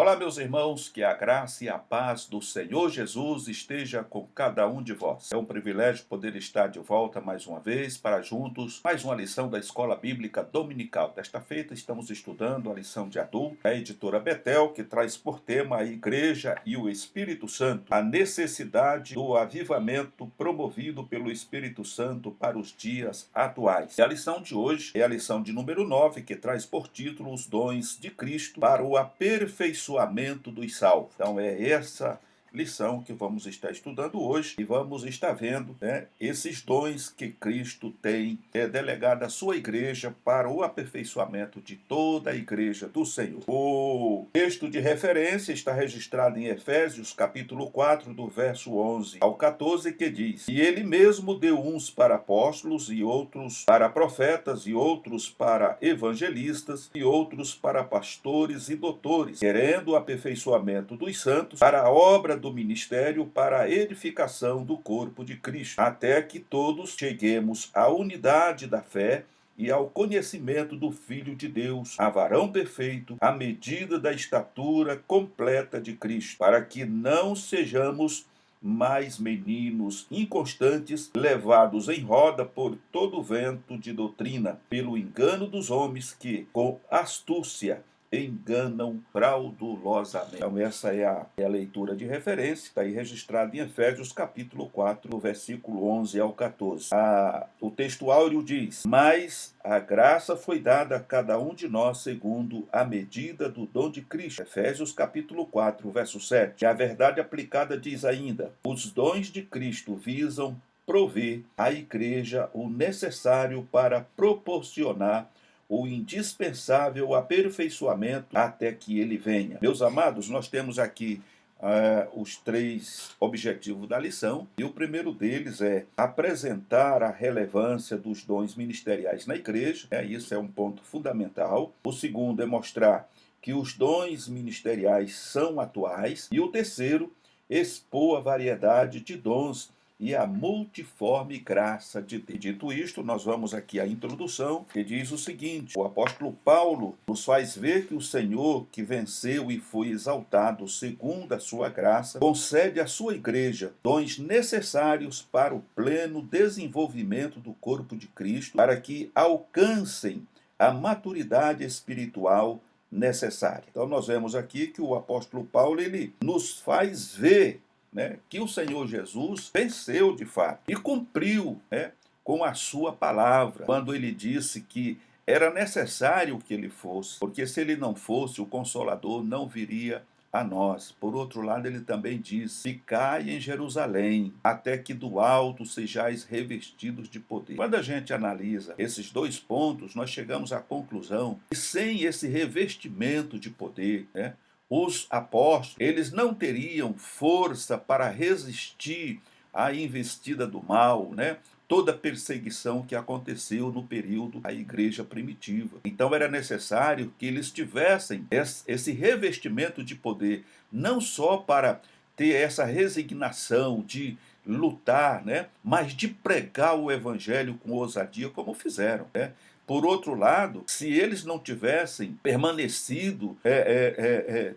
Olá, meus irmãos, que a graça e a paz do Senhor Jesus esteja com cada um de vós. É um privilégio poder estar de volta mais uma vez para juntos mais uma lição da Escola Bíblica Dominical. Desta feita estamos estudando a lição de adulto da editora Betel, que traz por tema a Igreja e o Espírito Santo, a necessidade do avivamento promovido pelo Espírito Santo para os dias atuais. E a lição de hoje é a lição de número 9, que traz por título os dons de Cristo para o aperfeiçoamento dos salvos. Então é essa lição que vamos estar estudando hoje e vamos estar vendo, esses dons que Cristo tem delegado à sua igreja para o aperfeiçoamento de toda a igreja do Senhor. O texto de referência está registrado em Efésios capítulo 4, do verso 11 ao 14, que diz: "E ele mesmo deu uns para apóstolos, e outros para profetas, e outros para evangelistas, e outros para pastores e doutores, querendo o aperfeiçoamento dos santos, para a obra do ministério, para a edificação do corpo de Cristo, até que todos cheguemos à unidade da fé e ao conhecimento do Filho de Deus, a varão perfeito, à medida da estatura completa de Cristo, para que não sejamos mais meninos inconstantes, levados em roda por todo vento de doutrina, pelo engano dos homens que, com astúcia, enganam fraudulosamente." Então essa é a leitura de referência, está aí registrado em Efésios capítulo 4, do versículo 11 ao 14. O texto áureo diz: "Mas a graça foi dada a cada um de nós segundo a medida do dom de Cristo." Efésios capítulo 4, verso 7. E a verdade aplicada diz ainda: "Os dons de Cristo visam prover à igreja o necessário para proporcionar o indispensável aperfeiçoamento até que ele venha." Meus amados, nós temos aqui os três objetivos da lição, e o primeiro deles é apresentar a relevância dos dons ministeriais na igreja, isso é um ponto fundamental. O segundo é mostrar que os dons ministeriais são atuais, e o terceiro, expor a variedade de dons e a multiforme graça de Deus. Dito isto, nós vamos aqui à introdução, que diz o seguinte: o apóstolo Paulo nos faz ver que o Senhor, que venceu e foi exaltado segundo a sua graça, concede à sua igreja dons necessários para o pleno desenvolvimento do corpo de Cristo, para que alcancem a maturidade espiritual necessária. Então nós vemos aqui que o apóstolo Paulo ele nos faz ver que o Senhor Jesus venceu de fato e cumpriu com a sua palavra, quando ele disse que era necessário que ele fosse, porque se ele não fosse, o Consolador não viria a nós. Por outro lado, ele também diz: "Ficai em Jerusalém, até que do alto sejais revestidos de poder." Quando a gente analisa esses dois pontos, nós chegamos à conclusão que sem esse revestimento de poder, os apóstolos, eles não teriam força para resistir à investida do mal, toda a perseguição que aconteceu no período da igreja primitiva. Então era necessário que eles tivessem esse revestimento de poder, não só para ter essa resignação de lutar, mas de pregar o evangelho com ousadia, como fizeram. Por outro lado, se eles não tivessem permanecido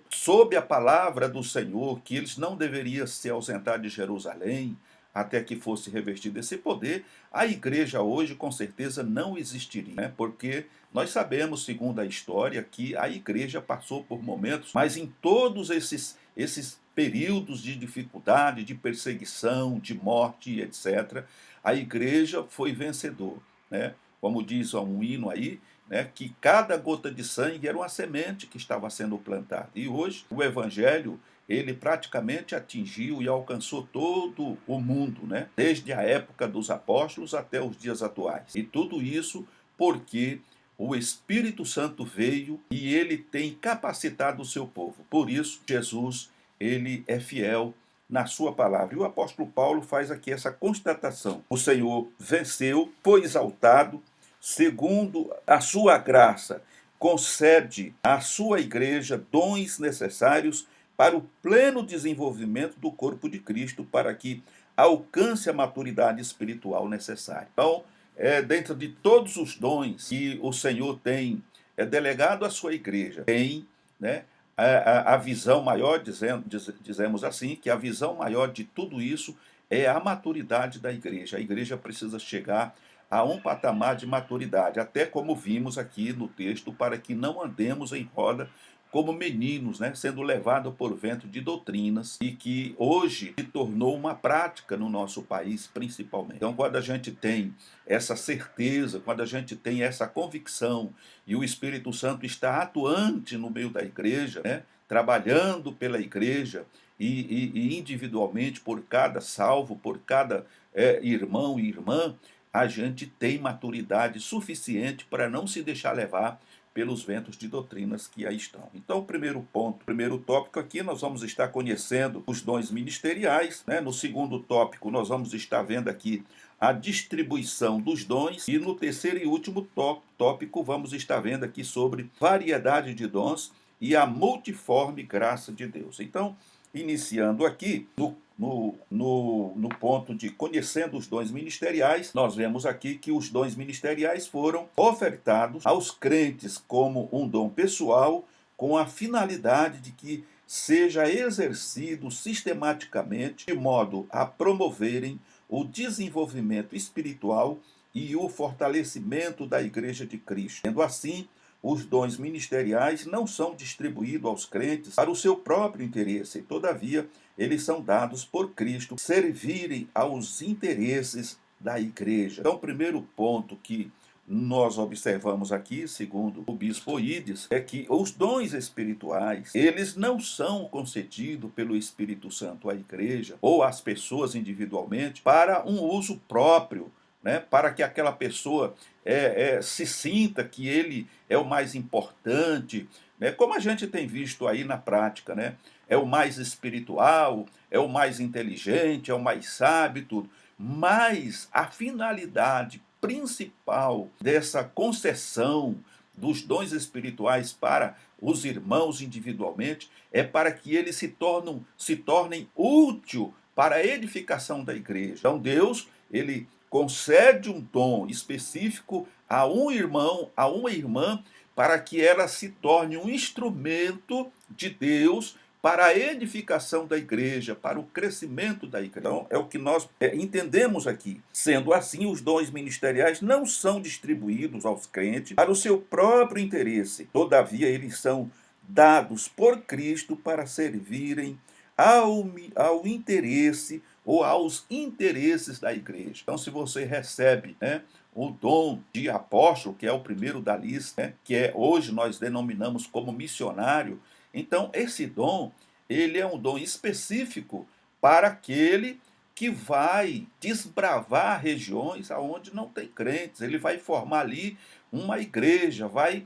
sob a palavra do Senhor, que eles não deveriam se ausentar de Jerusalém até que fosse revestido esse poder, a igreja hoje com certeza não existiria, porque nós sabemos, segundo a história, que a igreja passou por momentos, mas em todos esses períodos de dificuldade, de perseguição, de morte, etc., a igreja foi vencedora, Como diz um hino aí, que cada gota de sangue era uma semente que estava sendo plantada. E hoje o evangelho, ele praticamente atingiu e alcançou todo o mundo, desde a época dos apóstolos até os dias atuais. E tudo isso porque o Espírito Santo veio e ele tem capacitado o seu povo. Por isso, Jesus, ele é fiel na sua palavra. E o apóstolo Paulo faz aqui essa constatação: o Senhor venceu, foi exaltado, segundo a sua graça, concede à sua igreja dons necessários para o pleno desenvolvimento do corpo de Cristo, para que alcance a maturidade espiritual necessária. Então, dentro de todos os dons que o Senhor tem delegado à sua igreja, tem a visão maior, dizemos assim, que a visão maior de tudo isso é a maturidade da igreja. A igreja precisa chegar a um patamar de maturidade, até como vimos aqui no texto, para que não andemos em roda como meninos, né, sendo levados por vento de doutrinas, e que hoje se tornou uma prática no nosso país, principalmente. Então, quando a gente tem essa certeza, quando a gente tem essa convicção, e o Espírito Santo está atuante no meio da igreja, né, trabalhando pela igreja, e individualmente por cada salvo, por cada irmão e irmã, a gente tem maturidade suficiente para não se deixar levar pelos ventos de doutrinas que aí estão. Então, o primeiro ponto, o primeiro tópico aqui, nós vamos estar conhecendo os dons ministeriais, né? No segundo tópico, nós vamos estar vendo aqui a distribuição dos dons, e no terceiro e último tópico, vamos estar vendo aqui sobre variedade de dons e a multiforme graça de Deus. Então, iniciando aqui, no ponto de conhecendo os dons ministeriais, nós vemos aqui que os dons ministeriais foram ofertados aos crentes como um dom pessoal, com a finalidade de que seja exercido sistematicamente, de modo a promoverem o desenvolvimento espiritual e o fortalecimento da Igreja de Cristo. Sendo assim, os dons ministeriais não são distribuídos aos crentes para o seu próprio interesse, todavia, eles são dados por Cristo servirem aos interesses da igreja. Então, o primeiro ponto que nós observamos aqui, segundo o bispo Oídes, é que os dons espirituais, eles não são concedidos pelo Espírito Santo à igreja ou às pessoas individualmente para um uso próprio, né, para que aquela pessoa se sinta que ele é o mais importante, né, como a gente tem visto aí na prática, né, é o mais espiritual, é o mais inteligente, é o mais sábio, tudo. Mas a finalidade principal dessa concessão dos dons espirituais para os irmãos individualmente é para que eles se tornem úteis para a edificação da igreja. Então Deus, ele concede um dom específico a um irmão, a uma irmã, para que ela se torne um instrumento de Deus para a edificação da igreja, para o crescimento da igreja. Então, é o que nós entendemos aqui. Sendo assim, os dons ministeriais não são distribuídos aos crentes para o seu próprio interesse. Todavia, eles são dados por Cristo para servirem ao interesse ou aos interesses da igreja. Então, se você recebe, né, o dom de apóstolo, que é o primeiro da lista, né, que hoje nós denominamos como missionário, então esse dom, ele é um dom específico para aquele que vai desbravar regiões aonde não tem crentes. Ele vai formar ali uma igreja, vai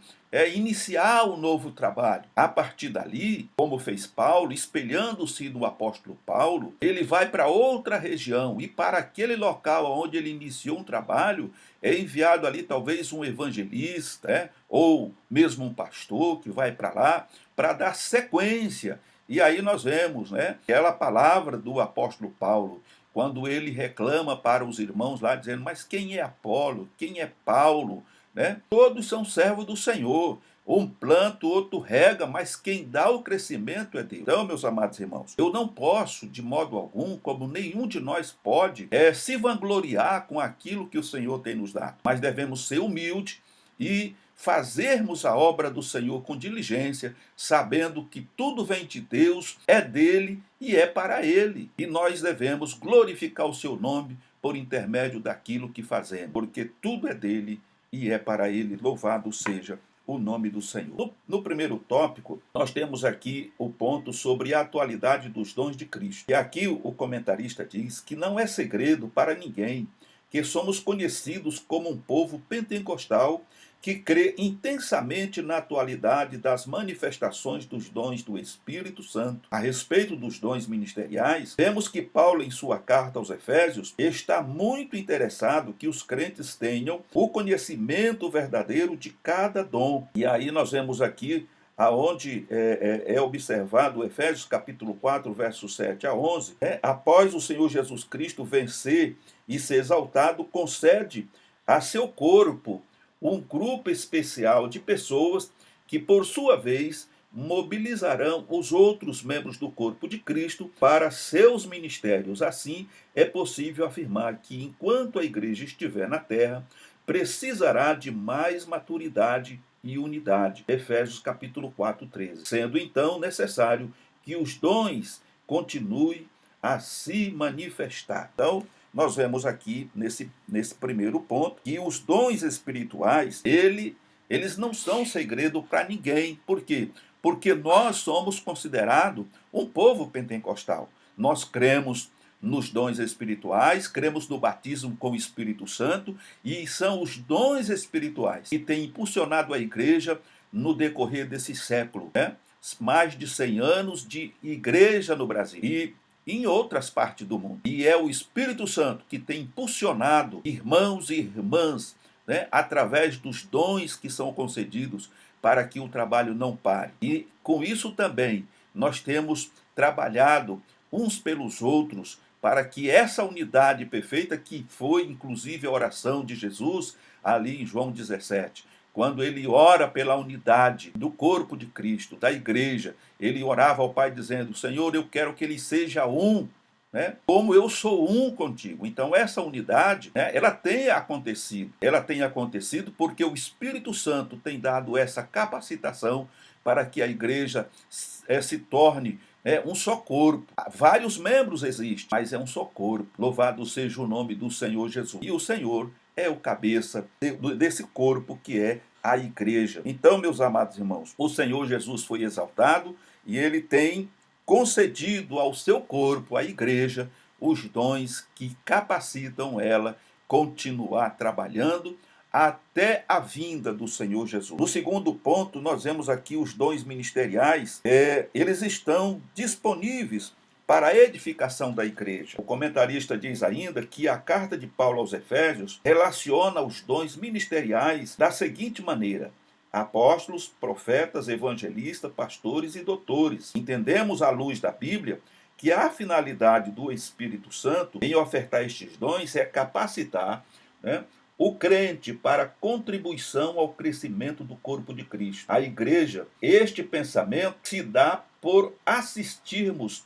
iniciar um novo trabalho. A partir dali, como fez Paulo, espelhando-se no apóstolo Paulo, ele vai para outra região, e para aquele local onde ele iniciou um trabalho, é enviado ali talvez um evangelista, ou mesmo um pastor que vai para lá para dar sequência. E aí nós vemos, né, aquela palavra do apóstolo Paulo, quando ele reclama para os irmãos lá, dizendo, mas quem é Apolo? Quem é Paulo? Né? Todos são servos do Senhor. Um planta, o outro rega, mas quem dá o crescimento é Deus. Então, meus amados irmãos, eu não posso, de modo algum, como nenhum de nós pode, se vangloriar com aquilo que o Senhor tem nos dado. Mas devemos ser humildes e fazermos a obra do Senhor com diligência, sabendo que tudo vem de Deus, é dele e é para ele. E nós devemos glorificar o seu nome por intermédio daquilo que fazemos, porque tudo é dele e é para ele. Louvado seja o nome do Senhor. No primeiro tópico, nós temos aqui o ponto sobre a atualidade dos dons de Cristo. E aqui o comentarista diz que não é segredo para ninguém que somos conhecidos como um povo pentecostal que crê intensamente na atualidade das manifestações dos dons do Espírito Santo. A respeito dos dons ministeriais, vemos que Paulo, em sua carta aos Efésios, está muito interessado que os crentes tenham o conhecimento verdadeiro de cada dom. E aí nós vemos aqui aonde é observado Efésios capítulo 4, versos 7 a 11, após o Senhor Jesus Cristo vencer e ser exaltado, concede a seu corpo um grupo especial de pessoas que, por sua vez, mobilizarão os outros membros do corpo de Cristo para seus ministérios. Assim, é possível afirmar que, enquanto a igreja estiver na terra, precisará de mais maturidade e unidade. Efésios capítulo 4, 13. Sendo então necessário que os dons continuem a se manifestar. Então, nós vemos aqui nesse primeiro ponto que os dons espirituais, eles não são segredo para ninguém. Por quê? Porque nós somos considerados um povo pentecostal. Nós cremos nos dons espirituais, cremos no batismo com o Espírito Santo, e são os dons espirituais que têm impulsionado a igreja no decorrer desse século, né? Mais de 100 anos de igreja no Brasil e em outras partes do mundo. E é o Espírito Santo que tem impulsionado irmãos e irmãs, né, através dos dons que são concedidos para que o trabalho não pare. E com isso também nós temos trabalhado uns pelos outros para que essa unidade perfeita, que foi inclusive a oração de Jesus ali em João 17, quando ele ora pela unidade do corpo de Cristo, da igreja, ele orava ao Pai dizendo: Senhor, eu quero que ele seja um, né, como eu sou um contigo. Então essa unidade, né, ela tem acontecido porque o Espírito Santo tem dado essa capacitação para que a igreja se torne um só corpo. Vários membros existem, mas é um só corpo. Louvado seja o nome do Senhor Jesus. E o Senhor é o cabeça desse corpo que é a igreja. Então, meus amados irmãos, o Senhor Jesus foi exaltado e ele tem concedido ao seu corpo, à igreja, os dons que capacitam ela continuar trabalhando até a vinda do Senhor Jesus. No segundo ponto, nós vemos aqui os dons ministeriais, eles estão disponíveis para a edificação da igreja. O comentarista diz ainda que a carta de Paulo aos Efésios relaciona os dons ministeriais da seguinte maneira: apóstolos, profetas, evangelistas, pastores e doutores. Entendemos à luz da Bíblia que a finalidade do Espírito Santo em ofertar estes dons é capacitar, né, o crente para contribuição ao crescimento do corpo de Cristo. A igreja, este pensamento se dá por assistirmos,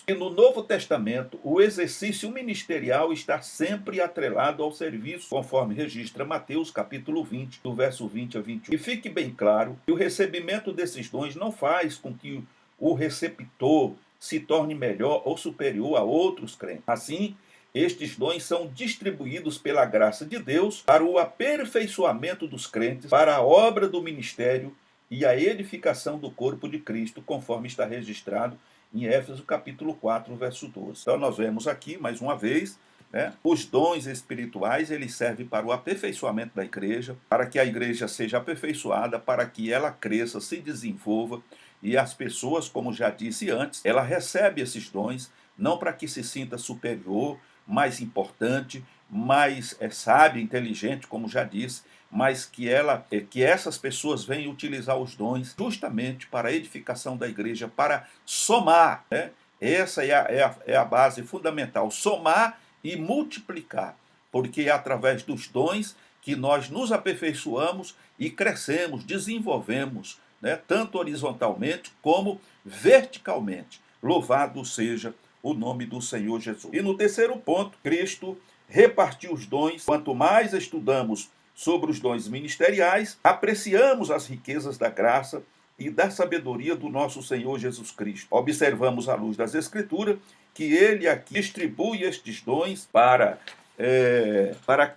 e no Novo Testamento o exercício ministerial está sempre atrelado ao serviço, conforme registra Mateus capítulo 20, do verso 20 a 21. E fique bem claro que o recebimento desses dons não faz com que o receptor se torne melhor ou superior a outros crentes. Assim, estes dons são distribuídos pela graça de Deus para o aperfeiçoamento dos crentes, para a obra do ministério e a edificação do corpo de Cristo, conforme está registrado em Éfeso capítulo 4, verso 12. Então nós vemos aqui, mais uma vez, né, os dons espirituais, eles servem para o aperfeiçoamento da igreja, para que a igreja seja aperfeiçoada, para que ela cresça, se desenvolva, e as pessoas, como já disse antes, ela recebe esses dons não para que se sinta superior, mais importante, mais sábia, inteligente, como já disse, mas que essas pessoas venham utilizar os dons justamente para a edificação da igreja, para somar, né? Essa é a base fundamental, somar e multiplicar, porque é através dos dons que nós nos aperfeiçoamos e crescemos, desenvolvemos, né? Tanto horizontalmente como verticalmente. Louvado seja o nome do Senhor Jesus. E no terceiro ponto, Cristo repartiu os dons. Quanto mais estudamos sobre os dons ministeriais, apreciamos as riquezas da graça e da sabedoria do nosso Senhor Jesus Cristo. Observamos à luz das Escrituras que ele aqui distribui estes dons para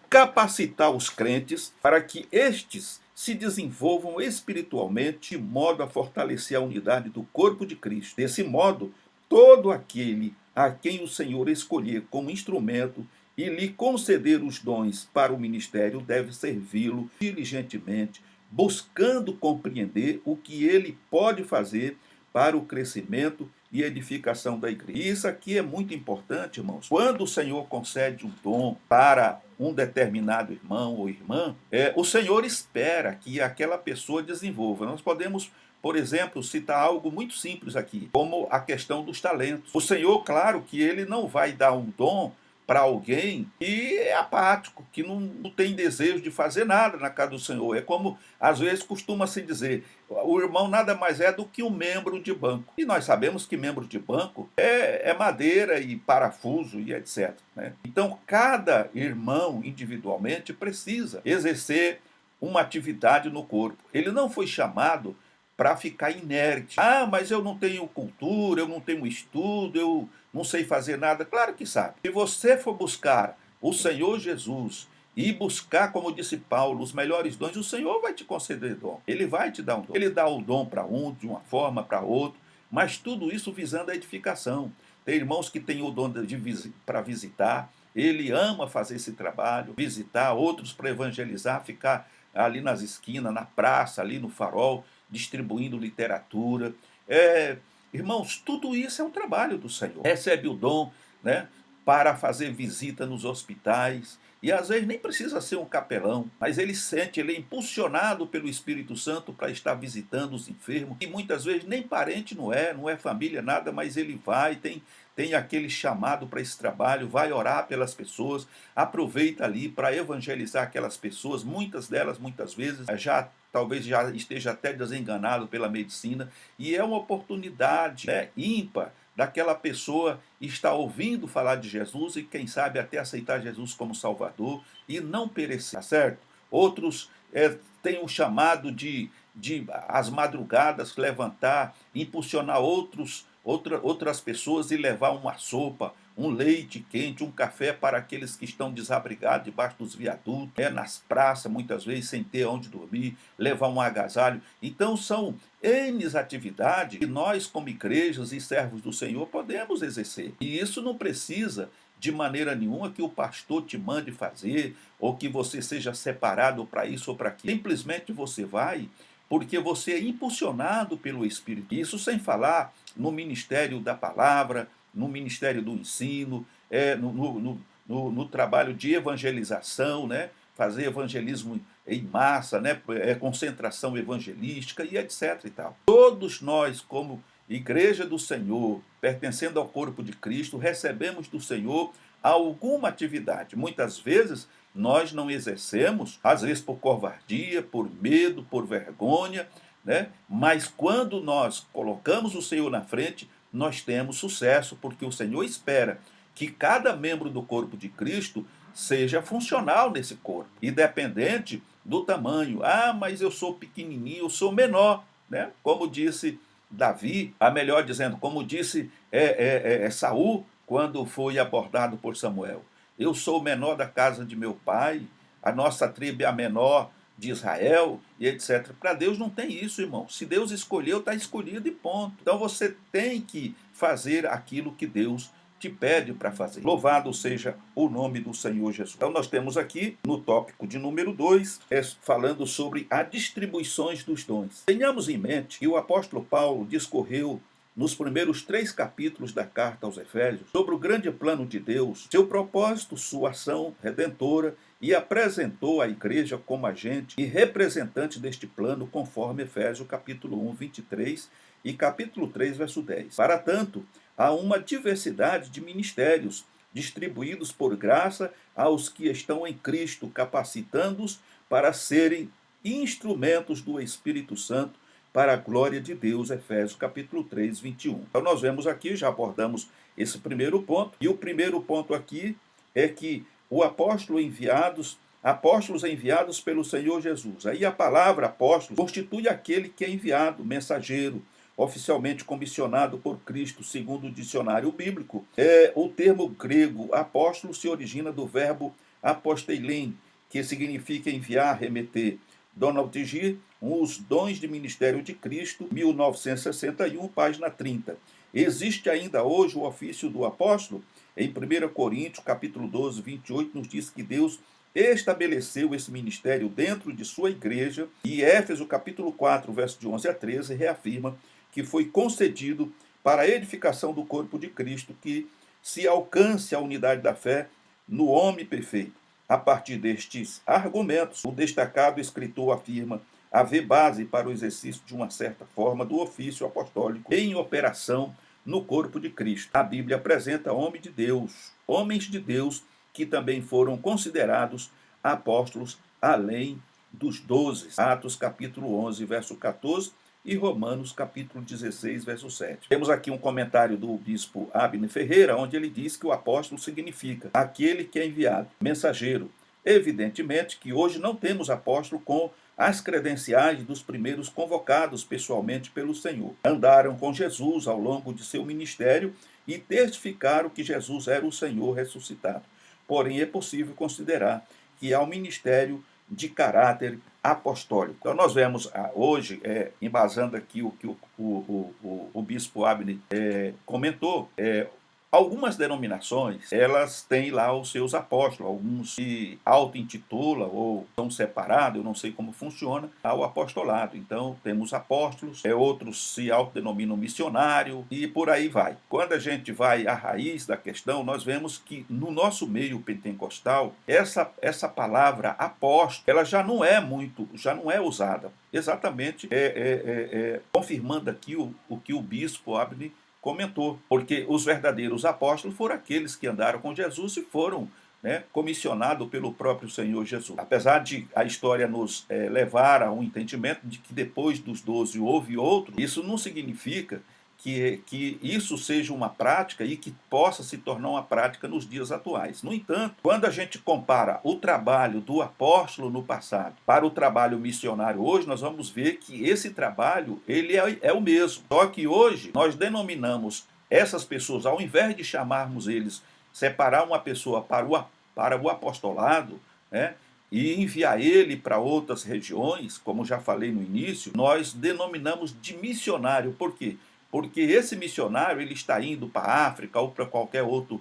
capacitar os crentes, para que estes se desenvolvam espiritualmente, de modo a fortalecer a unidade do corpo de Cristo. Desse modo, todo aquele a quem o Senhor escolher como instrumento e lhe conceder os dons para o ministério deve servi-lo diligentemente, buscando compreender o que ele pode fazer para o crescimento e edificação da igreja. Isso aqui é muito importante, irmãos. Quando o Senhor concede um dom para um determinado irmão ou irmã, o Senhor espera que aquela pessoa desenvolva. Nós podemos, por exemplo, citar algo muito simples aqui, como a questão dos talentos. O Senhor, claro que ele não vai dar um dom para alguém que é apático, que não tem desejo de fazer nada na casa do Senhor. É como, às vezes, costuma-se dizer, o irmão nada mais é do que um membro de banco. E nós sabemos que membro de banco é madeira e parafuso e etc, né? Então, cada irmão individualmente precisa exercer uma atividade no corpo. Ele não foi chamado para ficar inerte. Ah, mas eu não tenho cultura, eu não tenho estudo, eu não sei fazer nada. Claro que sabe. Se você for buscar o Senhor Jesus e buscar, como disse Paulo, os melhores dons, o Senhor vai te conceder dom. Ele vai te dar um dom. Ele dá o dom para um, de uma forma, para outro, mas tudo isso visando a edificação. Tem irmãos que têm o dom para visitar, ele ama fazer esse trabalho, visitar, outros para evangelizar, ficar ali nas esquinas, na praça, ali no farol, distribuindo literatura. Irmãos, tudo isso é um trabalho do Senhor. Recebe o dom, né, para fazer visita nos hospitais, e às vezes nem precisa ser um capelão, mas ele sente, ele é impulsionado pelo Espírito Santo para estar visitando os enfermos, e muitas vezes nem parente não é família, nada, mas ele vai, tem aquele chamado para esse trabalho, vai orar pelas pessoas, aproveita ali para evangelizar aquelas pessoas, muitas delas, muitas vezes, talvez já esteja até desenganado pela medicina, e é uma oportunidade, né, ímpar, daquela pessoa estar ouvindo falar de Jesus e quem sabe até aceitar Jesus como Salvador e não perecer, tá certo? Outros têm um chamado de às madrugadas levantar, impulsionar outras pessoas e levar uma sopa, um leite quente, um café para aqueles que estão desabrigados debaixo dos viadutos, nas praças, muitas vezes sem ter onde dormir, levar um agasalho. Então são N atividades que nós, como igrejas e servos do Senhor, podemos exercer. E isso não precisa de maneira nenhuma que o pastor te mande fazer, ou que você seja separado para isso ou para aquilo. Simplesmente você vai porque você é impulsionado pelo Espírito. Isso sem falar no ministério da palavra, no ministério do ensino, no trabalho de evangelização, né? Fazer evangelismo em massa, né? Concentração evangelística e etc. E tal. Todos nós, como Igreja do Senhor, pertencendo ao corpo de Cristo, recebemos do Senhor alguma atividade. Muitas vezes nós não exercemos, às vezes por covardia, por medo, por vergonha, né? Mas quando nós colocamos o Senhor na frente, nós temos sucesso, porque o Senhor espera que cada membro do corpo de Cristo seja funcional nesse corpo, independente do tamanho. Ah, mas eu sou pequenininho, eu sou menor, né? Como disse Davi, a melhor dizendo, como disse Saul, quando foi abordado por Samuel. Eu sou o menor da casa de meu pai, a nossa tribo é a menor de Israel, e etc. Para Deus não tem isso, irmão. Se Deus escolheu, está escolhido e ponto. Então você tem que fazer aquilo que Deus te pede para fazer. Louvado seja o nome do Senhor Jesus. Então nós temos aqui, no tópico de número 2, falando sobre as distribuições dos dons. Tenhamos em mente que o apóstolo Paulo discorreu nos primeiros 3 capítulos da carta aos Efésios, sobre o grande plano de Deus, seu propósito, sua ação redentora, e apresentou a igreja como agente e representante deste plano, conforme Efésios capítulo 1, 23 e capítulo 3, verso 10. Para tanto, há uma diversidade de ministérios, distribuídos por graça aos que estão em Cristo, capacitando-os para serem instrumentos do Espírito Santo, para a glória de Deus, Efésios capítulo 3, 21. Então nós vemos aqui, já abordamos esse primeiro ponto, e o primeiro ponto aqui é que apóstolos enviados pelo Senhor Jesus. Aí a palavra apóstolo constitui aquele que é enviado, mensageiro, oficialmente comissionado por Cristo, segundo o dicionário bíblico. O termo grego apóstolo se origina do verbo aposteilem, que significa enviar, remeter. Donald G. Os dons de ministério de Cristo, 1961, página 30. Existe ainda hoje o ofício do apóstolo? Em 1 Coríntios, capítulo 12, 28, nos diz que Deus estabeleceu esse ministério dentro de sua igreja, e Éfeso, capítulo 4, verso de 11 a 13, reafirma que foi concedido para a edificação do corpo de Cristo, que se alcance a unidade da fé no homem perfeito. A partir destes argumentos, o destacado escritor afirma haver base para o exercício de uma certa forma do ofício apostólico em operação no corpo de Cristo. A Bíblia apresenta homens de Deus que também foram considerados apóstolos além dos 12. Atos capítulo 11, verso 14 e Romanos capítulo 16, verso 7. Temos aqui um comentário do bispo Abner Ferreira, onde ele diz que o apóstolo significa aquele que é enviado, mensageiro. Evidentemente que hoje não temos apóstolo com as credenciais dos primeiros convocados pessoalmente pelo Senhor. Andaram com Jesus ao longo de seu ministério e testificaram que Jesus era o Senhor ressuscitado. Porém, é possível considerar que há um ministério de caráter apostólico. Então, nós vemos hoje, embasando aqui o que o bispo Abner comentou, algumas denominações, elas têm lá os seus apóstolos, alguns se auto-intitulam ou são separados, eu não sei como funciona, ao apostolado. Então, temos apóstolos, outros se autodenominam missionário e por aí vai. Quando a gente vai à raiz da questão, nós vemos que no nosso meio pentecostal, essa palavra apóstolo, ela já não é usada. Exatamente confirmando aqui o que o bispo Abner comentou, porque os verdadeiros apóstolos foram aqueles que andaram com Jesus e foram comissionados pelo próprio Senhor Jesus. Apesar de a história nos levar a um entendimento de que depois dos 12 houve outro, isso não significa que isso seja uma prática e que possa se tornar uma prática nos dias atuais. No entanto, quando a gente compara o trabalho do apóstolo no passado para o trabalho missionário hoje, nós vamos ver que esse trabalho ele é o mesmo. Só que hoje nós denominamos essas pessoas, ao invés de chamarmos eles, separar uma pessoa para o apostolado, e enviar ele para outras regiões, como já falei no início, nós denominamos de missionário. Por quê? Porque esse missionário ele está indo para a África ou para qualquer outro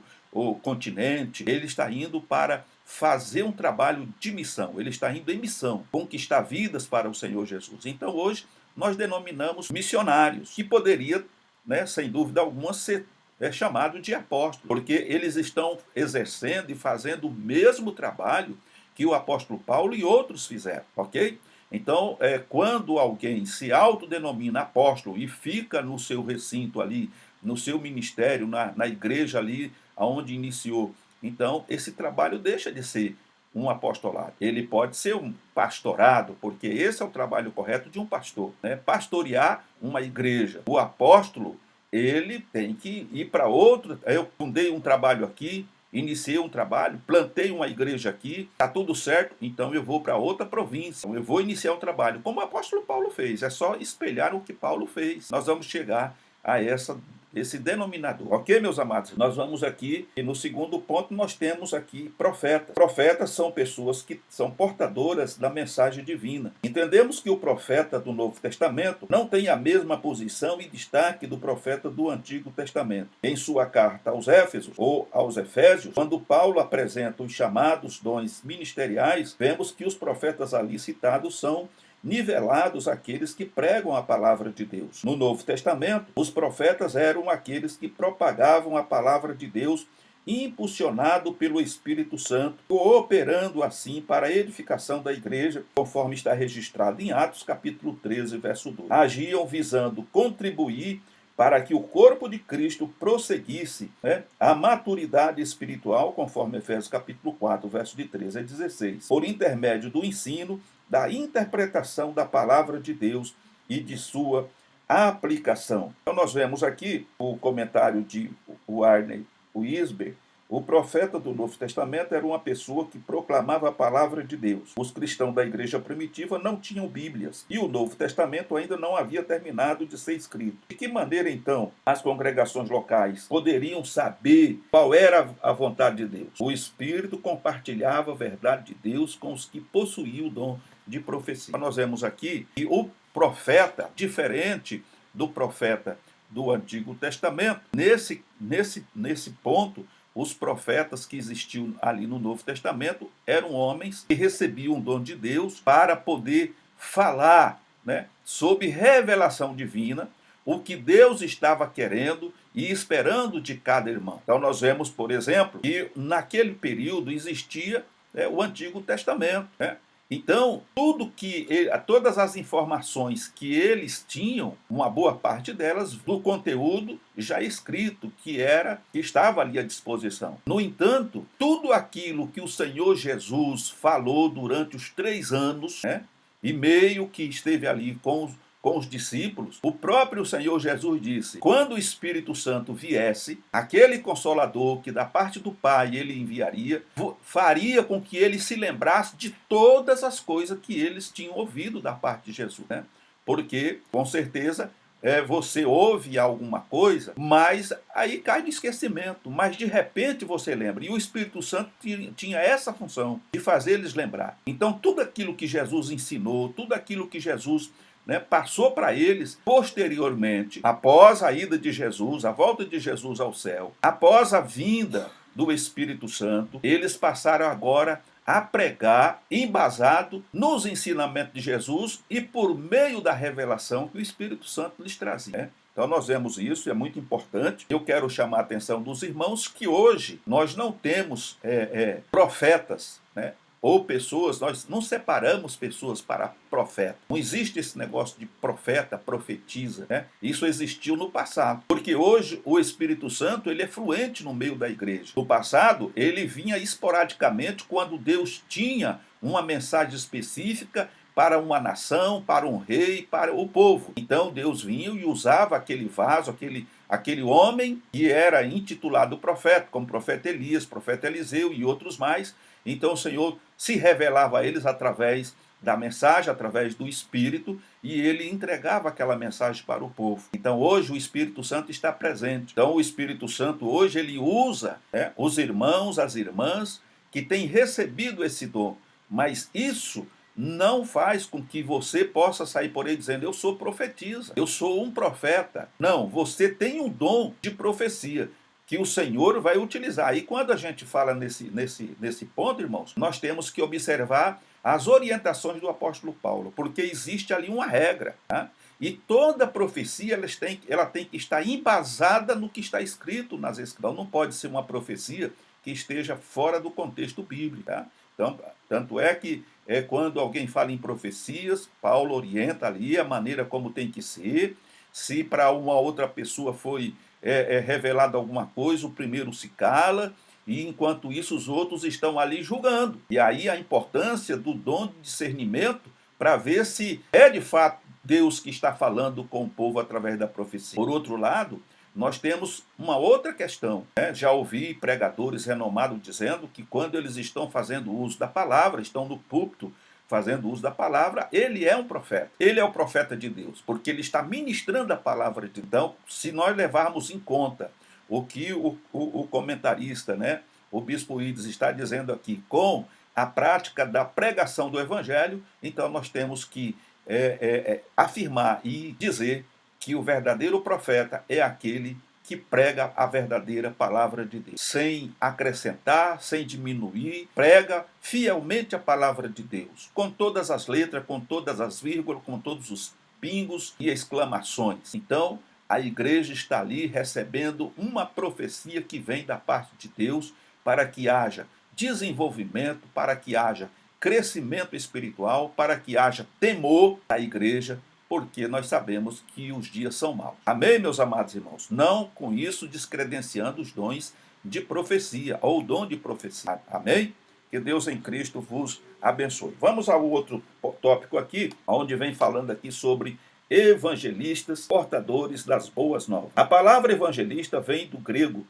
continente, ele está indo para fazer um trabalho de missão, ele está indo em missão, conquistar vidas para o Senhor Jesus. Então hoje nós denominamos missionários, que poderia, sem dúvida alguma, ser chamado de apóstolo, porque eles estão exercendo e fazendo o mesmo trabalho que o apóstolo Paulo e outros fizeram, ok? Então, quando alguém se autodenomina apóstolo e fica no seu recinto ali, no seu ministério, na igreja ali onde iniciou, então esse trabalho deixa de ser um apostolado. Ele pode ser um pastorado, porque esse é o trabalho correto de um pastor, pastorear uma igreja. O apóstolo, ele tem que ir para outro. Eu fundei um trabalho aqui, iniciei um trabalho, plantei uma igreja aqui, está tudo certo, então eu vou para outra província, eu vou iniciar um trabalho, como o apóstolo Paulo fez, é só espelhar o que Paulo fez. Nós vamos chegar a esse denominador. Ok, meus amados? Nós vamos aqui, e no segundo ponto nós temos aqui profetas. Profetas são pessoas que são portadoras da mensagem divina. Entendemos que o profeta do Novo Testamento não tem a mesma posição e destaque do profeta do Antigo Testamento. Em sua carta aos Éfesos, ou aos Efésios, quando Paulo apresenta os chamados dons ministeriais, vemos que os profetas ali citados são nivelados aqueles que pregam a palavra de Deus. No Novo Testamento, os profetas eram aqueles que propagavam a palavra de Deus, impulsionado pelo Espírito Santo, cooperando assim para a edificação da igreja, conforme está registrado em Atos capítulo 13, verso 2. Agiam visando contribuir para que o corpo de Cristo prosseguisse a maturidade espiritual, conforme Efésios capítulo 4, verso de 13 a 16, por intermédio do ensino, da interpretação da palavra de Deus e de sua aplicação. Então nós vemos aqui o comentário de Warner Wisber. O profeta do Novo Testamento era uma pessoa que proclamava a palavra de Deus. Os cristãos da igreja primitiva não tinham Bíblias e o Novo Testamento ainda não havia terminado de ser escrito. De que maneira, então, as congregações locais poderiam saber qual era a vontade de Deus? O Espírito compartilhava a verdade de Deus com os que possuíam o dom de profecia. Nós vemos aqui que o profeta, diferente do profeta do Antigo Testamento, nesse ponto, os profetas que existiam ali no Novo Testamento eram homens que recebiam o dom de Deus para poder falar, sob revelação divina, o que Deus estava querendo e esperando de cada irmão. Então nós vemos, por exemplo, que naquele período existia o Antigo Testamento, Então, todas as informações que eles tinham, uma boa parte delas, do conteúdo já escrito, que estava ali à disposição. No entanto, tudo aquilo que o Senhor Jesus falou durante os 3 anos, né, e meio que esteve ali com os discípulos, o próprio Senhor Jesus disse: quando o Espírito Santo viesse, aquele Consolador que da parte do Pai ele enviaria, faria com que ele se lembrasse de todas as coisas que eles tinham ouvido da parte de Jesus, né? Porque, com certeza, você ouve alguma coisa, mas aí cai no esquecimento, mas de repente você lembra. E o Espírito Santo tinha essa função de fazer eles lembrar. Então, tudo aquilo que Jesus ensinou, tudo aquilo que Jesus, né, passou para eles posteriormente, após a ida de Jesus, a volta de Jesus ao céu, após a vinda do Espírito Santo, eles passaram agora a pregar embasado nos ensinamentos de Jesus e por meio da revelação que o Espírito Santo lhes trazia, né? Então nós vemos isso, é muito importante. Eu quero chamar a atenção dos irmãos que hoje nós não temos profetas, né? Ou pessoas, nós não separamos pessoas para profeta. Não existe esse negócio de profeta, profetiza, né? Isso existiu no passado. Porque hoje o Espírito Santo ele é fluente no meio da igreja. No passado, ele vinha esporadicamente quando Deus tinha uma mensagem específica para uma nação, para um rei, para o povo. Então Deus vinha e usava aquele vaso, aquele homem que era intitulado profeta, como profeta Elias, profeta Eliseu e outros mais. Então o Senhor se revelava a eles através da mensagem, através do Espírito, e ele entregava aquela mensagem para o povo. Então hoje o Espírito Santo está presente. Então o Espírito Santo hoje ele usa, né, os irmãos, as irmãs que têm recebido esse dom. Mas isso não faz com que você possa sair por aí dizendo: eu sou profetisa, eu sou um profeta. Não, você tem um dom de profecia que o Senhor vai utilizar. E quando a gente fala nesse ponto, irmãos, nós temos que observar as orientações do apóstolo Paulo, porque existe ali uma regra, né? E toda profecia ela tem que estar embasada no que está escrito nas Escrituras. Não pode ser uma profecia que esteja fora do contexto bíblico, tá? Então, tanto é que quando alguém fala em profecias, Paulo orienta ali a maneira como tem que ser. Se para uma outra pessoa foi revelado alguma coisa, o primeiro se cala, e enquanto isso os outros estão ali julgando. E aí a importância do dom de discernimento para ver se é de fato Deus que está falando com o povo através da profecia. Por outro lado, nós temos uma outra questão, né? Já ouvi pregadores renomados dizendo que quando eles estão fazendo uso da palavra, estão no púlpito fazendo uso da palavra, ele é um profeta. Ele é o profeta de Deus, porque ele está ministrando a palavra de Deus. Então, se nós levarmos em conta o que o comentarista, né, o bispo Ides está dizendo aqui, com a prática da pregação do evangelho, então nós temos que afirmar e dizer que o verdadeiro profeta é aquele que prega a verdadeira palavra de Deus, sem acrescentar, sem diminuir, prega fielmente a palavra de Deus, com todas as letras, com todas as vírgulas, com todos os pingos e exclamações. Então, a igreja está ali recebendo uma profecia que vem da parte de Deus para que haja desenvolvimento, para que haja crescimento espiritual, para que haja temor da igreja, porque nós sabemos que os dias são maus. Amém, meus amados irmãos? Não com isso descredenciando os dons de profecia, ou o dom de profecia. Amém? Que Deus em Cristo vos abençoe. Vamos ao outro tópico aqui, onde vem falando aqui sobre evangelistas, portadores das boas novas. A palavra evangelista vem do grego,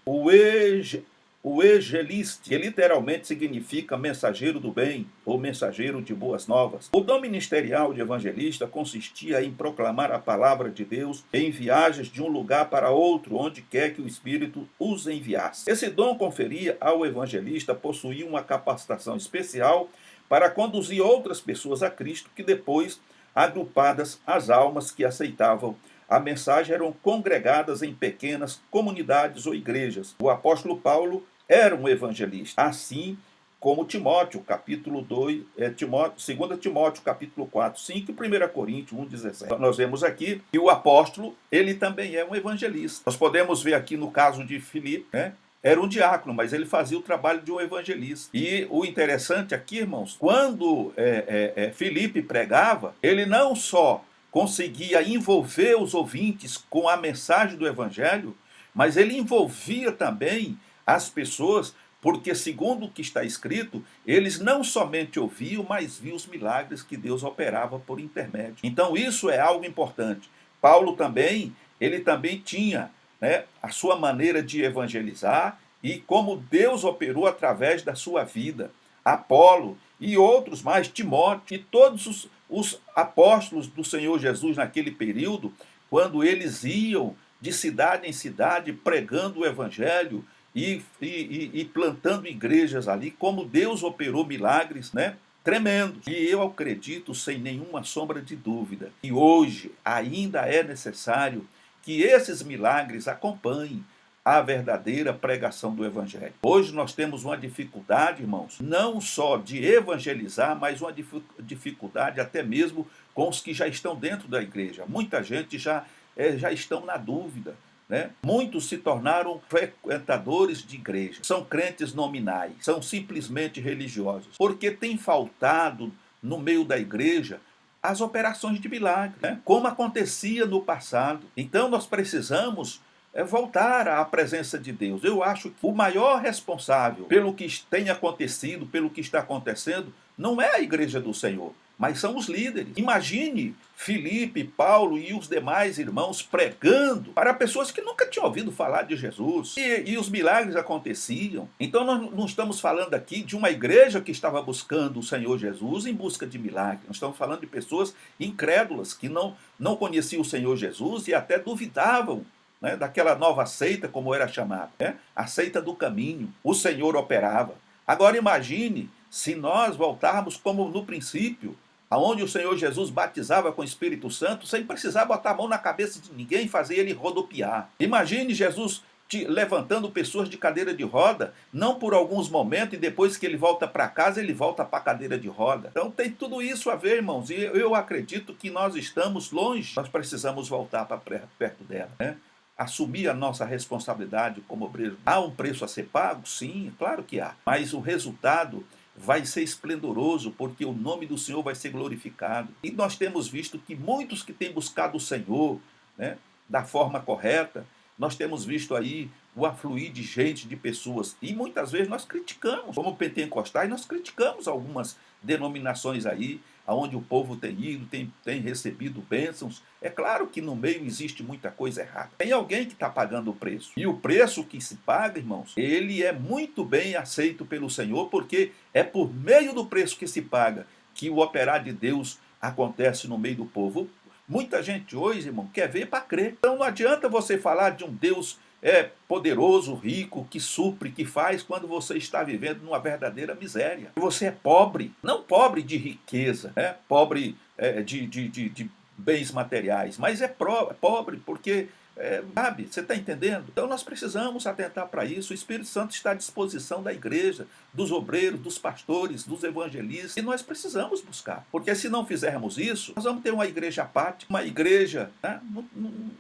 o egeliste, que literalmente significa mensageiro do bem ou mensageiro de boas novas. O dom ministerial de evangelista consistia em proclamar a palavra de Deus em viagens de um lugar para outro, onde quer que o Espírito os enviasse. Esse dom conferia ao evangelista possuir uma capacitação especial para conduzir outras pessoas a Cristo, que depois, agrupadas, as almas que aceitavam a mensagem eram congregadas em pequenas comunidades ou igrejas. O apóstolo Paulo era um evangelista, assim como Timóteo, capítulo 2, 2 Timóteo, capítulo 4, 5 e 1 Coríntios 1,17. Então, nós vemos aqui que o apóstolo, ele também é um evangelista. Nós podemos ver aqui no caso de Filipe, né? era um diácono, mas ele fazia o trabalho de um evangelista. E o interessante aqui, irmãos, quando Filipe pregava, ele não só conseguia envolver os ouvintes com a mensagem do evangelho, mas ele envolvia também as pessoas, porque, segundo o que está escrito, eles não somente ouviam, mas viam os milagres que Deus operava por intermédio. Então, isso é algo importante. Paulo também, ele também tinha, né, a sua maneira de evangelizar e como Deus operou através da sua vida. Apolo e outros mais, Timóteo e todos os apóstolos do Senhor Jesus naquele período, quando eles iam de cidade em cidade pregando o evangelho e plantando igrejas ali, como Deus operou milagres, né, tremendos. E eu acredito, sem nenhuma sombra de dúvida, que hoje ainda é necessário que esses milagres acompanhem a verdadeira pregação do evangelho. Hoje nós temos uma dificuldade, irmãos, não só de evangelizar, mas uma dificuldade até mesmo com os que já estão dentro da igreja. Muita gente já estão na dúvida, né? Muitos se tornaram frequentadores de igreja, são crentes nominais, são simplesmente religiosos, porque tem faltado no meio da igreja as operações de milagre, né? Como acontecia no passado. Então nós precisamos voltar à presença de Deus. Eu acho que o maior responsável pelo que tem acontecido, pelo que está acontecendo, não é a igreja do Senhor, mas são os líderes. Imagine Filipe, Paulo e os demais irmãos pregando para pessoas que nunca tinham ouvido falar de Jesus. E os milagres aconteciam. Então nós não estamos falando aqui de uma igreja que estava buscando o Senhor Jesus em busca de milagres. Nós estamos falando de pessoas incrédulas que não conheciam o Senhor Jesus e até duvidavam, né, daquela nova seita, como era chamada, né? A seita do caminho. O Senhor operava. Agora imagine se nós voltarmos como no princípio, aonde o Senhor Jesus batizava com o Espírito Santo, sem precisar botar a mão na cabeça de ninguém e fazer ele rodopiar. Imagine Jesus levantando pessoas de cadeira de roda, não por alguns momentos, e depois que ele volta para casa, ele volta para a cadeira de roda. Então tem tudo isso a ver, irmãos, e eu acredito que nós estamos longe, nós precisamos voltar para perto dela, né? Assumir a nossa responsabilidade como obreiro. Há um preço a ser pago? Sim, claro que há. Mas o resultado vai ser esplendoroso, porque o nome do Senhor vai ser glorificado. E nós temos visto que muitos que têm buscado o Senhor, né, da forma correta, nós temos visto aí o afluir de gente, de pessoas, e muitas vezes nós criticamos, como pentecostais, nós criticamos algumas denominações aí, onde o povo tem ido, tem recebido bênçãos. É claro que no meio existe muita coisa errada. Tem alguém que está pagando o preço. E o preço que se paga, irmãos, ele é muito bem aceito pelo Senhor, porque é por meio do preço que se paga que o operar de Deus acontece no meio do povo. Muita gente hoje, irmão, quer ver para crer. Então não adianta você falar de um Deus poderoso, rico, que supre, que faz, quando você está vivendo numa verdadeira miséria. Você é pobre, não pobre de riqueza, pobre de bens materiais, mas é pobre porque, sabe, você está entendendo? Então nós precisamos atentar para isso. O Espírito Santo está à disposição da igreja, dos obreiros, dos pastores, dos evangelistas, e nós precisamos buscar, porque se não fizermos isso, nós vamos ter uma igreja apática, uma igreja, né?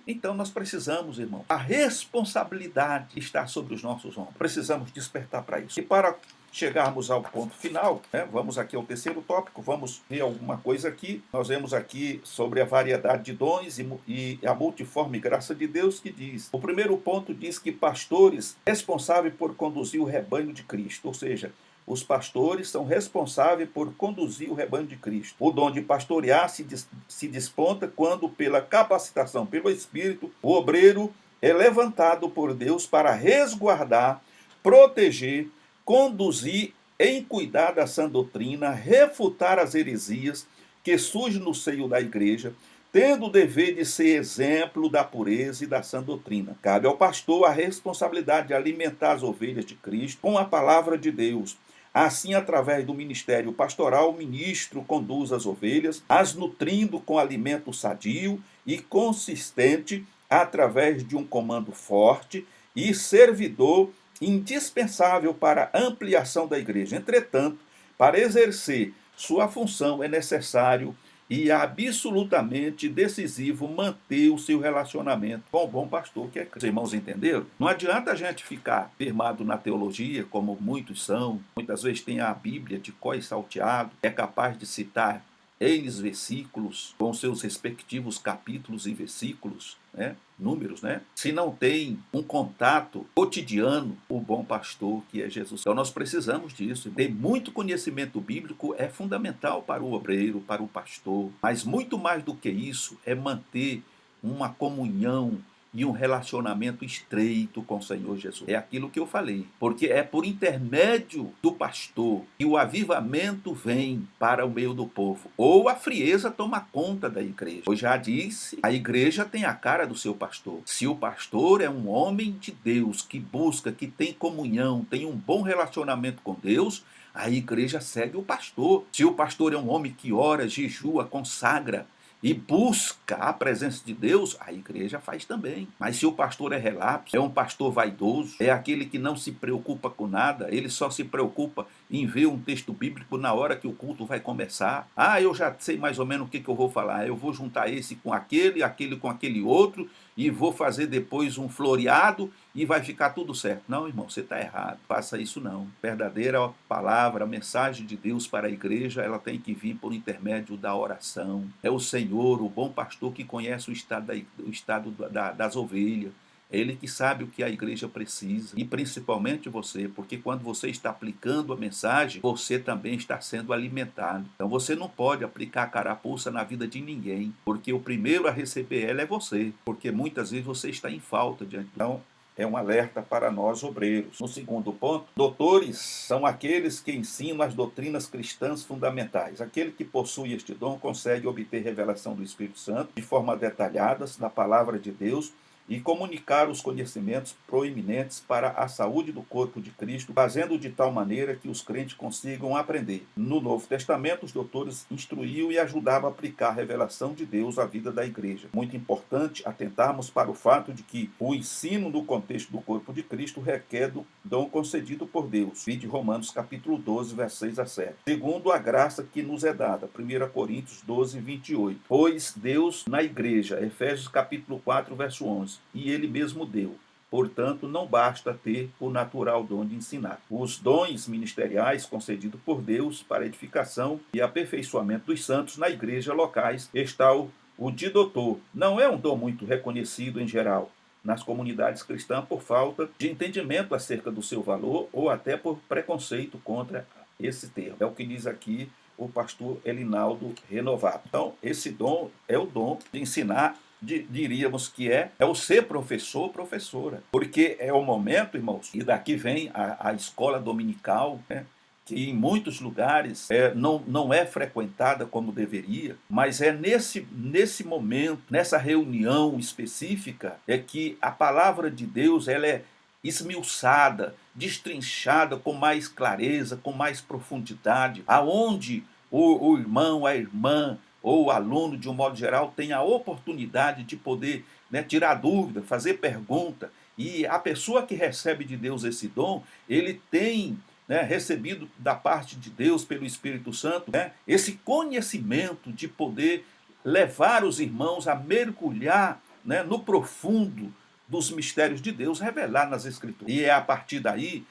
Então nós precisamos, irmão, a responsabilidade está sobre os nossos ombros, precisamos despertar para isso. E para chegarmos ao ponto final, né, vamos aqui ao terceiro tópico, vamos ver alguma coisa aqui. Nós vemos aqui sobre a variedade de dons e a multiforme graça de Deus, que diz, o primeiro ponto diz que pastores responsáveis por conduzir o rebanho de Cristo, ou seja, os pastores são responsáveis por conduzir o rebanho de Cristo. O dom de pastorear se desponta quando, pela capacitação pelo Espírito, o obreiro é levantado por Deus para resguardar, proteger, conduzir em cuidar da sã doutrina, refutar as heresias que surgem no seio da igreja, tendo o dever de ser exemplo da pureza e da sã doutrina. Cabe ao pastor a responsabilidade de alimentar as ovelhas de Cristo com a palavra de Deus. Assim, através do ministério pastoral, o ministro conduz as ovelhas, as nutrindo com alimento sadio e consistente, através de um comando forte e servidor indispensável para a ampliação da igreja. Entretanto, para exercer sua função é necessário e é absolutamente decisivo manter o seu relacionamento com o bom pastor que é Cristo. Os irmãos entenderam? Não adianta a gente ficar firmado na teologia, como muitos são. Muitas vezes tem a Bíblia de có e salteado, é capaz de citar eles versículos com seus respectivos capítulos e versículos, né? Números, né? Se não tem um contato cotidiano, o bom pastor que é Jesus. Então nós precisamos disso. Ter muito conhecimento bíblico é fundamental para o obreiro, para o pastor, mas muito mais do que isso é manter uma comunhão e um relacionamento estreito com o Senhor Jesus. É aquilo que eu falei, porque é por intermédio do pastor que o avivamento vem para o meio do povo, ou a frieza toma conta da igreja. Eu já disse, a igreja tem a cara do seu pastor. Se o pastor é um homem de Deus, que busca, que tem comunhão, tem um bom relacionamento com Deus, a igreja segue o pastor. Se o pastor é um homem que ora, jejua, consagra, e busca a presença de Deus, a igreja faz também. Mas se o pastor é relapso, é um pastor vaidoso, é aquele que não se preocupa com nada, ele só se preocupa em ver um texto bíblico na hora que o culto vai começar. Ah, eu já sei mais ou menos o que eu vou falar, eu vou juntar esse com aquele, aquele com aquele outro, e vou fazer depois um floreado e vai ficar tudo certo. Não, irmão, você está errado. Faça isso não. Verdadeira palavra, a mensagem de Deus para a igreja, ela tem que vir por intermédio da oração. É o Senhor, o bom pastor, que conhece o estado das ovelhas. É Ele que sabe o que a igreja precisa, e principalmente você, porque quando você está aplicando a mensagem, você também está sendo alimentado. Então você não pode aplicar a carapuça na vida de ninguém, porque o primeiro a receber ela é você, porque muitas vezes você está em falta diante do... Então, é um alerta para nós obreiros. No segundo ponto, doutores são aqueles que ensinam as doutrinas cristãs fundamentais. Aquele que possui este dom consegue obter revelação do Espírito Santo de forma detalhada na palavra de Deus e comunicar os conhecimentos proeminentes para a saúde do corpo de Cristo, fazendo de tal maneira que os crentes consigam aprender. No Novo Testamento, os doutores instruíam e ajudavam a aplicar a revelação de Deus à vida da igreja. Muito importante atentarmos para o fato de que o ensino no contexto do corpo de Cristo requer do dom concedido por Deus. Vide Romanos capítulo 12, versos 6 a 7. Segundo a graça que nos é dada, 1 Coríntios 12, 28. Pois Deus na igreja, Efésios capítulo 4, verso 11. E ele mesmo deu. Portanto, não basta ter o natural dom de ensinar. Os dons ministeriais concedidos por Deus para edificação e aperfeiçoamento dos santos na igreja locais está o de doutor. Não é um dom muito reconhecido em geral nas comunidades cristãs por falta de entendimento acerca do seu valor ou até por preconceito contra esse termo. É o que diz aqui o pastor Elinaldo Renovato. Então, esse dom é o dom de ensinar. Diríamos que é o ser professor ou professora, porque é o momento, irmãos, e daqui vem a escola dominical, né, que em muitos lugares não é frequentada como deveria, mas é nesse momento, nessa reunião específica, é que a palavra de Deus ela é esmiuçada, destrinchada com mais clareza, com mais profundidade, aonde o irmão, a irmã, ou o aluno, de um modo geral, tem a oportunidade de poder, né, tirar dúvida, fazer pergunta. E a pessoa que recebe de Deus esse dom, ele tem, né, recebido da parte de Deus, pelo Espírito Santo, né, esse conhecimento de poder levar os irmãos a mergulhar, né, no profundo dos mistérios de Deus, revelar nas Escrituras. E é a partir daí,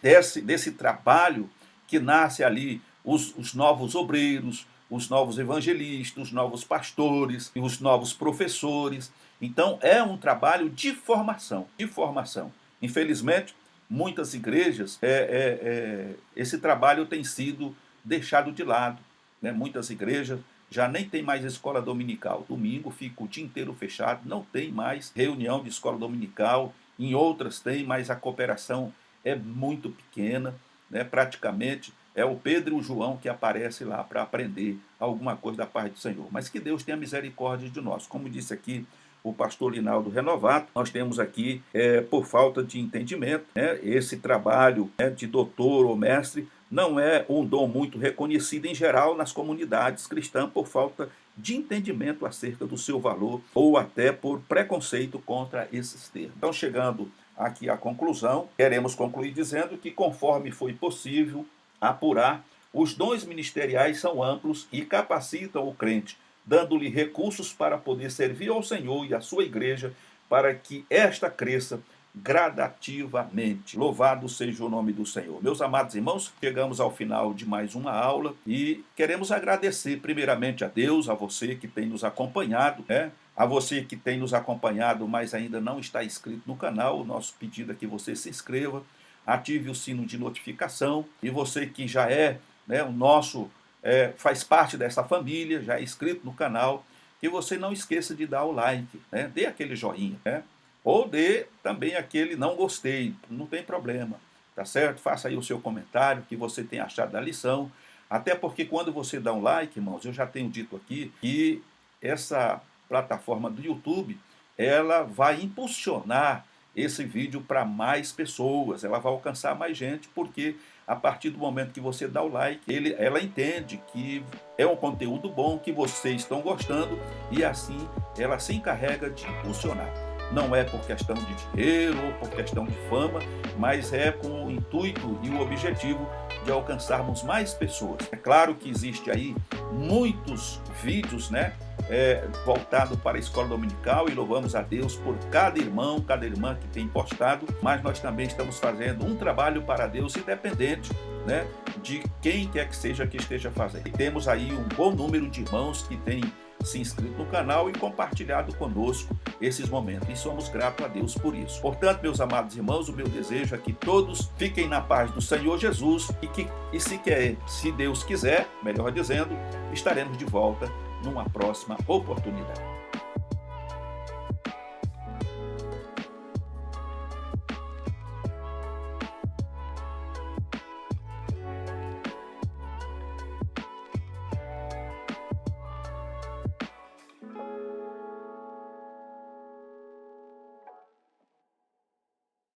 desse trabalho, que nasce ali os novos obreiros, os novos evangelistas, os novos pastores e os novos professores. Então, é um trabalho de formação, de formação. Infelizmente, muitas igrejas, esse trabalho tem sido deixado de lado, né? Muitas igrejas já nem tem mais escola dominical. Domingo fica o dia inteiro fechado, não tem mais reunião de escola dominical. Em outras tem, mas a cooperação é muito pequena, né? Praticamente é o Pedro e o João que aparecem lá para aprender alguma coisa da parte do Senhor. Mas que Deus tenha misericórdia de nós. Como disse aqui o pastor Linaldo Renovato, nós temos aqui, por falta de entendimento, né, esse trabalho, né, de doutor ou mestre não é um dom muito reconhecido em geral nas comunidades cristãs por falta de entendimento acerca do seu valor ou até por preconceito contra esses termos. Então, chegando aqui à conclusão, queremos concluir dizendo que, conforme foi possível apurar, os dons ministeriais são amplos e capacitam o crente dando-lhe recursos para poder servir ao Senhor e à sua igreja, para que esta cresça gradativamente. Louvado seja o nome do Senhor. Meus amados irmãos, chegamos ao final de mais uma aula e queremos agradecer primeiramente a Deus, a você que tem nos acompanhado, a você que tem nos acompanhado, mas ainda não está inscrito no canal. O nosso pedido é que você se inscreva, ative o sino de notificação, e você que já faz parte dessa família, já é inscrito no canal, que você não esqueça de dar o like, dê aquele joinha, ou dê também aquele não gostei, não tem problema, tá certo? Faça aí o seu comentário, o que você tem achado da lição, até porque quando você dá um like, irmãos, eu já tenho dito aqui que essa plataforma do YouTube, ela vai impulsionar esse vídeo para mais pessoas, ela vai alcançar mais gente, porque a partir do momento que você dá o like, ela entende que é um conteúdo bom, que vocês estão gostando, e assim ela se encarrega de impulsionar. Não é por questão de dinheiro ou por questão de fama, mas é com o intuito e o objetivo de alcançarmos mais pessoas. É claro que existe aí muitos vídeos, voltado para a escola dominical, e louvamos a Deus por cada irmão, cada irmã que tem postado, mas nós também estamos fazendo um trabalho para Deus independente, de quem quer que seja que esteja fazendo. E temos aí um bom número de irmãos que têm se inscrito no canal e compartilhado conosco esses momentos, e somos gratos a Deus por isso. Portanto, meus amados irmãos, o meu desejo é que todos fiquem na paz do Senhor Jesus, e se Deus quiser, melhor dizendo, estaremos de volta numa próxima oportunidade.